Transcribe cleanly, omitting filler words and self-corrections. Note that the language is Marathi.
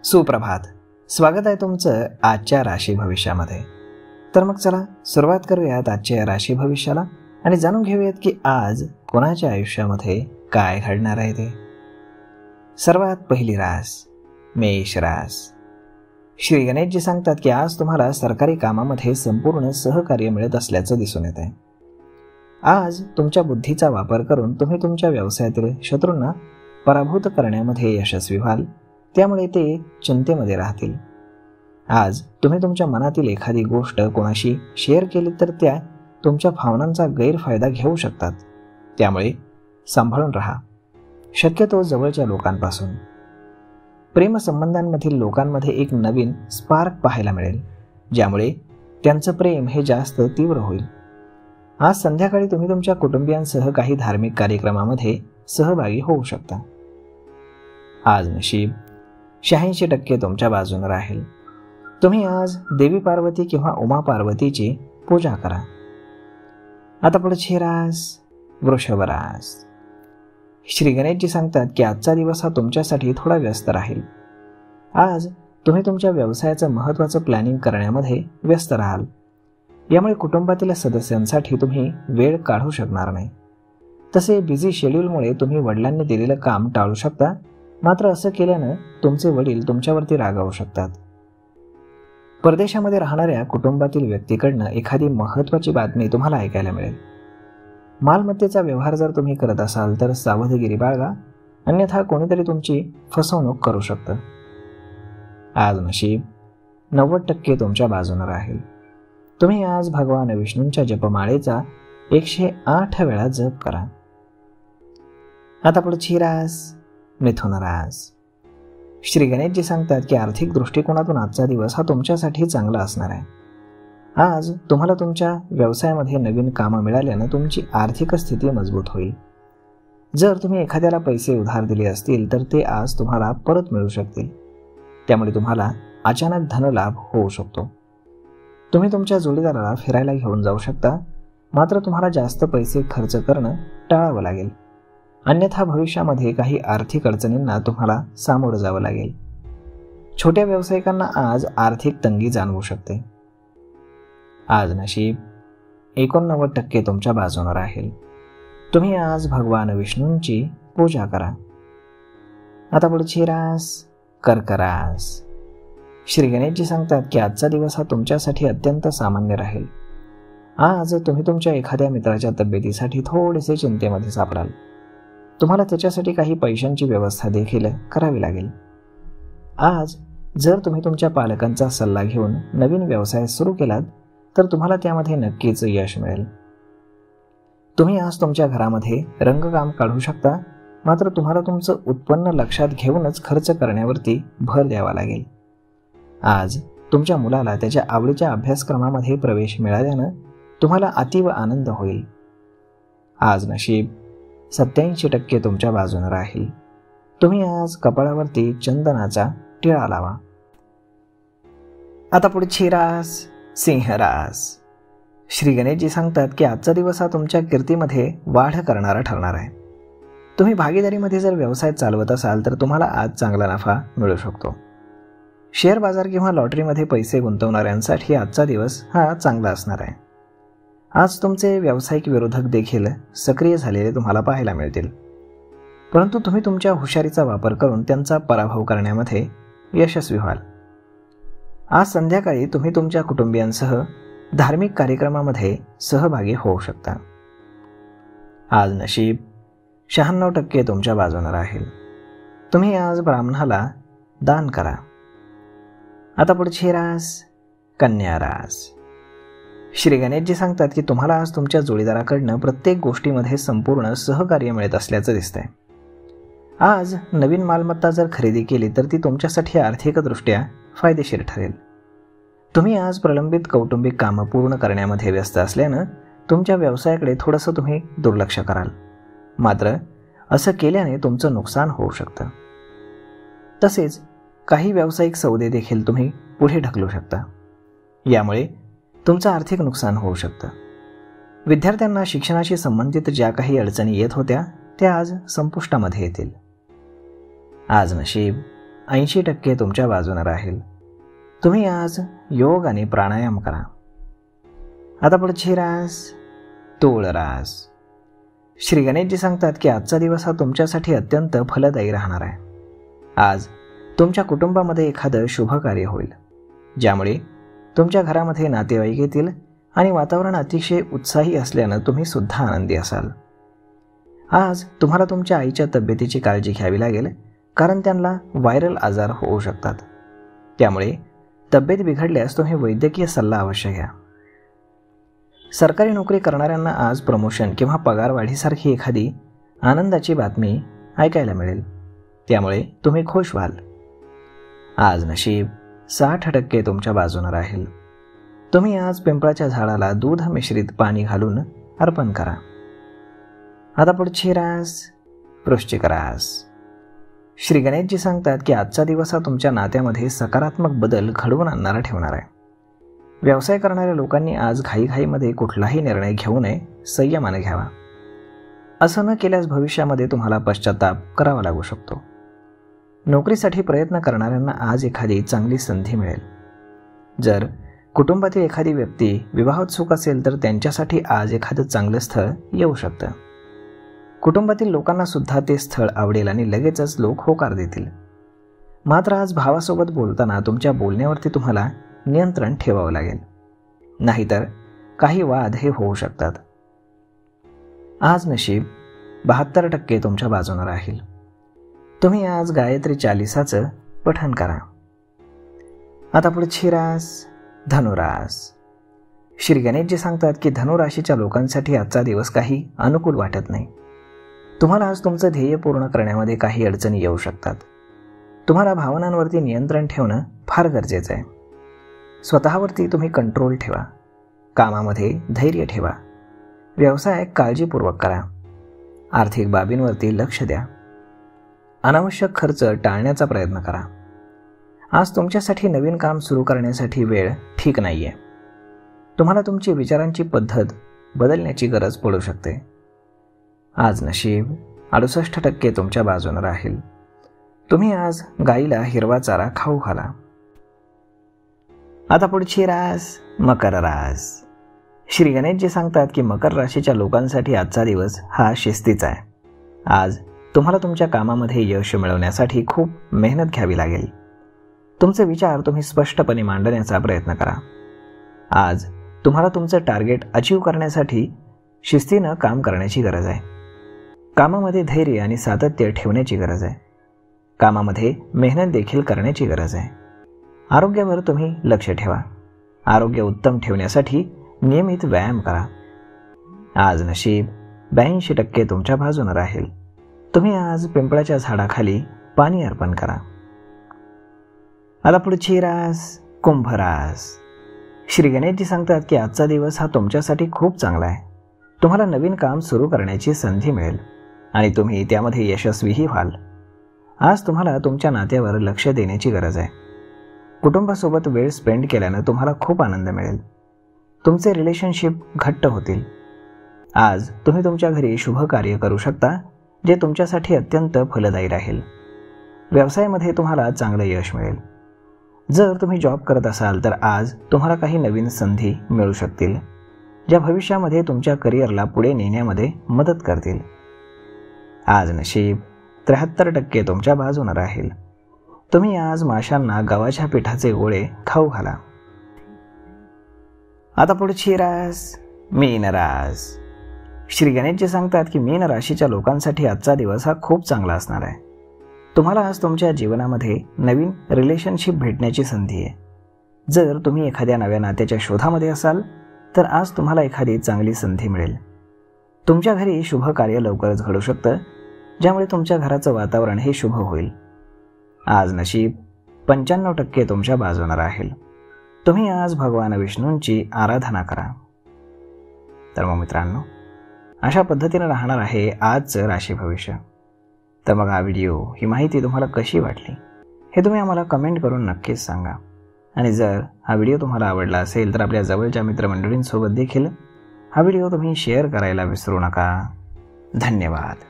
सुप्रभात. स्वागत आहे तुमचं आजच्या राशी भविष्यामध्ये. तर मग चला सुरुवात करूयात आजच्या राशी भविष्याला आणि जाणून घेऊयात की आज कोणाच्या आयुष्यामध्ये काय घडणार आहे ते. सर्वात पहिली रास मेष रास. श्री गणेशजी सांगतात की आज तुम्हाला सरकारी कामामध्ये संपूर्ण सहकार्य मिळत असल्याचं दिसून येत आहे. आज तुमच्या बुद्धीचा वापर करून तुम्ही तुमच्या व्यवसायातील शत्रूंना पराभूत करण्यामध्ये यशस्वी व्हाल, त्यामुळे ते चिंतेमध्ये राहतील. आज तुम्ही तुमच्या मनातील एखादी गोष्ट कोणाशी शेअर केली तर त्या तुमच्या भावनांचा गैरफायदा घेऊ शकतात, त्यामुळे सांभाळून राहा, शक्यतो जवळच्या लोकांपासून. प्रेमसंबंधांमधील लोकांमध्ये एक नवीन स्पार्क पाहायला मिळेल, ज्यामुळे त्यांचं प्रेम हे जास्त तीव्र होईल. आज संध्याकाळी तुम्ही तुमच्या कुटुंबियांसह काही धार्मिक कार्यक्रमामध्ये सहभागी होऊ शकता. आज नशीब 86% तुमच्या बाजूने राहील. तुम्ही आज देवी पार्वती किंवा उमा पार्वतीची पूजा करा. आता पुढची रास वृषभ रास. श्री गणेशजी सांगतात की आजचा दिवस हा तुमच्यासाठी थोडा व्यस्त राहील. आज तुम्ही तुमच्या व्यवसायाचं महत्त्वाचं प्लॅनिंग करण्यामध्ये व्यस्त राहाल, यामुळे कुटुंबातील सदस्यांसाठी तुम्ही वेळ काढू शकणार नाही. तसे बिझी शेड्यूलमुळे तुम्ही वडिलांनी दिलेलं काम टाळू शकता, मात्र असं केल्यानं तुमचे वडील तुमच्यावरती रागावू शकतात. परदेशामध्ये राहणाऱ्या कुटुंबातील व्यक्तीकडनं एखादी महत्त्वाची बातमी तुम्हाला ऐकायला मिळेल. मालमत्तेचा व्यवहार जर तुम्ही करत असाल तर सावधगिरी बाळगा, अन्यथा कोणीतरी तुमची फसवणूक करू शकतं. आज नशीब 90% तुमच्या बाजूने राहील. तुम्ही आज भगवान विष्णूंच्या जपमाळेचा 108 वेळा जप करा. आता पुढची रास मिथुन रास. श्री गणेशजी सांगतात की आर्थिक दृष्टिकोनातून आजचा दिवस हा तुमच्यासाठी चांगला असणार आहे. आज तुम्हाला तुमच्या व्यवसायामध्ये नवीन कामं मिळाल्यानं तुमची आर्थिक स्थिती मजबूत होईल. जर तुम्ही एखाद्याला पैसे उधार दिले असतील तर ते आज तुम्हाला परत मिळू शकतील, त्यामुळे तुम्हाला अचानक धनलाभ होऊ शकतो. तुम्ही तुमच्या जोडीदाराला फिरायला घेऊन जाऊ शकता, मात्र तुम्हाला जास्त पैसे खर्च करणं टाळावं लागेल, अन्यथा भविष्यामध्ये काही आर्थिक अडचणींना तुम्हाला सामोरं जावं लागेल. छोट्या व्यावसायिकांना आज आर्थिक तंगी जाणवू शकते. आज नशीब 89% तुमच्या बाजूने राहील. तुम्ही आज भगवान विष्णूंची पूजा करा. आता पुढची रास कर्क रास. श्री गणेशजी सांगतात की आजचा दिवस हा तुमच्यासाठी अत्यंत सामान्य राहील. आज तुम्ही तुमच्या एखाद्या मित्राच्या तब्येतीसाठी थोडेसे चिंतेमध्ये सापडाल. तुम्हाला त्याच्यासाठी काही पैशांची व्यवस्था देखील करावी लागेल. आज जर तुम्ही तुमच्या पालकांचा सल्ला घेऊन नवीन व्यवसाय सुरू केलात तर तुम्हाला त्यामध्ये नक्कीच यश मिळेल. तुम्ही आज तुमच्या घरामध्ये रंगकाम काढू शकता, मात्र तुम्हाला तुमचं उत्पन्न लक्षात घेऊनच खर्च करण्यावरती भर द्यावा लागेल. आज तुमच्या मुलाला त्याच्या आवडीच्या अभ्यासक्रमामध्ये प्रवेश मिळाल्यानं तुम्हाला अतीव आनंद होईल. आज नशीब 87% तुमच्या बाजूने राहील. तुम्ही आज कपाळावरती चंदनाचा टिळा लावा. आता पुढची रास सिंह रास. श्री गणेशजी सांगतात की आजचा दिवस हा तुमच्या कीर्तीमध्ये वाढ करणारा ठरणार आहे. तुम्ही भागीदारीमध्ये जर व्यवसाय चालवत असाल तर तुम्हाला आज चांगला नफा मिळू शकतो. शेअर बाजार किंवा लॉटरीमध्ये पैसे गुंतवणाऱ्यांसाठी आजचा दिवस हा चांगला असणार आहे. आज तुमचे व्यावसायिक विरोधक देखील सक्रिय झालेले तुम्हाला पाहायला मिळतील, परंतु तुम्ही तुमच्या हुशारीचा वापर करून त्यांचा पराभव करण्यामध्ये यशस्वी व्हाल. आज संध्याकाळी तुम्ही तुमच्या कुटुंबियांसह धार्मिक कार्यक्रमामध्ये सहभागी होऊ शकता. आज नशीब 96% तुमच्या बाजूने राहील. तुम्ही आज ब्राह्मणाला दान करा. आता पुढची रास कन्या रास. श्री गणेशजी सांगतात की तुम्हाला आज तुमच्या जोडीदाराकडनं प्रत्येक गोष्टीमध्ये संपूर्ण सहकार्य मिळत असल्याचं दिसतंय. आज नवीन मालमत्ता जर खरेदी केली तर ती तुमच्यासाठी आर्थिकदृष्ट्या फायदेशीर ठरेल. तुम्ही आज प्रलंबित कौटुंबिक कामं पूर्ण करण्यामध्ये व्यस्त असल्यानं तुमच्या व्यवसायाकडे थोडंसं तुम्ही दुर्लक्ष कराल, मात्र असं केल्याने तुमचं नुकसान होऊ शकतं. तसेच काही व्यावसायिक सौदे देखील तुम्ही पुढे ढकलू शकता, यामुळे तुमचं आर्थिक नुकसान होऊ शकतं. विद्यार्थ्यांना शिक्षणाशी संबंधित ज्या काही अडचणी येत होत्या त्या आज संपुष्टामध्ये येतील. आज नशीब 80% तुमच्या बाजूने राहील. तुम्ही आज योग आणि प्राणायाम करा. आता पुढची रास तूळ रास. श्री गणेशजी सांगतात की आजचा दिवस हा तुमच्यासाठी अत्यंत फलदायी राहणार आहे. आज तुमच्या कुटुंबामध्ये एखादं शुभ कार्य होईल, ज्यामुळे तुमच्या घरामध्ये नातेवाईक येतील आणि वातावरण अतिशय उत्साही असल्यानं तुम्ही सुद्धा आनंदी असाल. आज तुम्हाला तुमच्या आईच्या तब्येतीची काळजी घ्यावी लागेल, कारण त्यांना व्हायरल आजार होऊ शकतात. त्यामुळे तब्येत बिघडल्यास तुम्ही वैद्यकीय सल्ला अवश्य घ्या. सरकारी नोकरी करणाऱ्यांना आज प्रमोशन किंवा पगारवाढीसारखी एखादी आनंदाची बातमी ऐकायला मिळेल, त्यामुळे तुम्ही खुश व्हाल. आज नशीब 60% तुमच्या बाजूने राहील. तुम्ही आज पिंपळाच्या झाडाला दूध मिश्रित पाणी घालून अर्पण करा. आता पुढची रास वृश्चिक रास. श्री गणेशजी सांगतात की आजचा दिवस हा तुमच्या नात्यामध्ये सकारात्मक बदल घडवून आणणारा ठेवणार आहे. व्यवसाय करणाऱ्या लोकांनी आज घाईघाईमध्ये कुठलाही निर्णय घेऊ नये, संयमाने घ्यावा. असं न केल्यास भविष्यामध्ये तुम्हाला पश्चाताप करावा लागू शकतो. नोकरीसाठी प्रयत्न करणाऱ्यांना आज एखादी चांगली संधी मिळेल. जर कुटुंबातील एखादी व्यक्ती विवाहोत्सुक असेल तर त्यांच्यासाठी आज एखादं चांगलं स्थळ येऊ शकतं. कुटुंबातील लोकांना सुद्धा ते स्थळ आवडेल आणि लगेचच लोक होकार देतील. मात्र आज भावासोबत बोलताना तुमच्या बोलण्यावरती तुम्हाला नियंत्रण ठेवावं लागेल, नाहीतर काही वाद हे होऊ शकतात. आज नशीब 72% तुमच्या बाजूने राहील. तुम्ही आज गायत्री चालिसाचं पठण करा. आता पुढची रास धनुरास. श्री गणेशजी सांगतात की धनुराशीच्या लोकांसाठी आजचा दिवस काही अनुकूल वाटत नाही. तुम्हाला आज तुमचं ध्येय पूर्ण करण्यामध्ये काही अडचणी येऊ शकतात. तुम्हाला भावनांवरती नियंत्रण ठेवणं फार गरजेचं आहे. स्वतःवरती तुम्ही कंट्रोल ठेवा. कामामध्ये धैर्य ठेवा. व्यवसाय काळजीपूर्वक करा. आर्थिक बाबींवरती लक्ष द्या. अनावश्यक खर्च टाळण्याचा प्रयत्न करा. आज तुमच्यासाठी नवीन काम सुरू करण्यासाठी वेळ ठीक नाही आहे. तुम्हाला तुमची विचारांची पद्धत बदलण्याची गरज पडू शकते. आज नशीब 68% तुमच्या बाजूने राहील. तुम्ही आज गाईला हिरवा चारा खाऊ घाला. आता पुढची रास मकर रास. श्री गणेशजी सांगतात की मकर राशीच्या लोकांसाठी आजचा दिवस हा शिस्तीचा आहे. आज तुम्हाला तुमच्या कामामध्ये यश मिळवण्यासाठी खूप मेहनत घ्यावी लागेल. तुमचे विचार तुम्ही स्पष्टपणे मांडण्याचा प्रयत्न करा. आज तुम्हाला तुमचं टार्गेट अचीव करण्यासाठी शिस्तीनं काम करण्याची गरज आहे. कामामध्ये धैर्य आणि सातत्य ठेवण्याची गरज आहे. कामामध्ये मेहनत देखील करण्याची गरज आहे. आरोग्यावर तुम्ही लक्ष ठेवा. आरोग्य उत्तम ठेवण्यासाठी नियमित व्यायाम करा. आज नशीब 82% तुमच्या बाजूने राहील. तुम्ही आज पिंपळाच्या झाडाखाली पाणी अर्पण करा. आता पुढची रास कुंभ रास. श्री गणेशजी सांगतात की आजचा दिवस हा तुमच्यासाठी खूप चांगला आहे. तुम्हाला नवीन काम सुरू करण्याची संधी मिळेल आणि तुम्ही त्यामध्ये यशस्वीही व्हाल. आज तुम्हाला तुमच्या नात्यावर लक्ष देण्याची गरज आहे. कुटुंबासोबत वेळ स्पेंड केल्यानं तुम्हाला खूप आनंद मिळेल. तुमचे रिलेशनशिप घट्ट होतील. आज तुम्ही तुमच्या घरी शुभ कार्य करू शकता, जे तुमच्यासाठी अत्यंत फलदायी राहील. व्यवसायामध्ये तुम्हाला चांगलं यश मिळेल. जर तुम्ही जॉब करत असाल तर आज तुम्हाला काही नवीन संधी मिळू शकतील, ज्या भविष्यामध्ये तुमच्या करिअरला पुढे नेण्यामध्ये मदत करतील. आज नशीब 73% तुमच्या बाजूने राहील. तुम्ही आज माशांना गव्हाच्या पिठाचे गोळे खाऊ घाला. आता पुढची रास मीन रास. श्री गणेशजी सांगतात की मीन राशीच्या लोकांसाठी आजचा दिवस हा खूप चांगला असणार आहे. तुम्हाला आज तुमच्या जीवनामध्ये नवीन रिलेशनशिप भेटण्याची संधी आहे. जर तुम्ही एखाद्या नव्या नात्याच्या शोधामध्ये असाल तर आज तुम्हाला एखादी चांगली संधी मिळेल. तुमच्या घरी शुभ कार्य लवकरच घडू शकतं, ज्यामुळे तुमच्या घराचं वातावरण हे शुभ होईल. आज नशीब 95% तुमच्या बाजूने राहील. तुम्ही आज भगवान विष्णूंची आराधना करा. तर मग मित्रांनो, अशा पद्धतीने राहणार आहे आजचं राशी भविष्य. तर मग हा व्हिडिओ, ही माहिती तुम्हाला कशी वाटली हे तुम्ही आम्हाला कमेंट करून नक्कीच सांगा. आणि जर हा व्हिडिओ तुम्हाला आवडला असेल तर आपल्या जवळच्या मित्रमंडळींसोबत देखील हा व्हिडिओ तुम्ही शेअर करायला विसरू नका. धन्यवाद.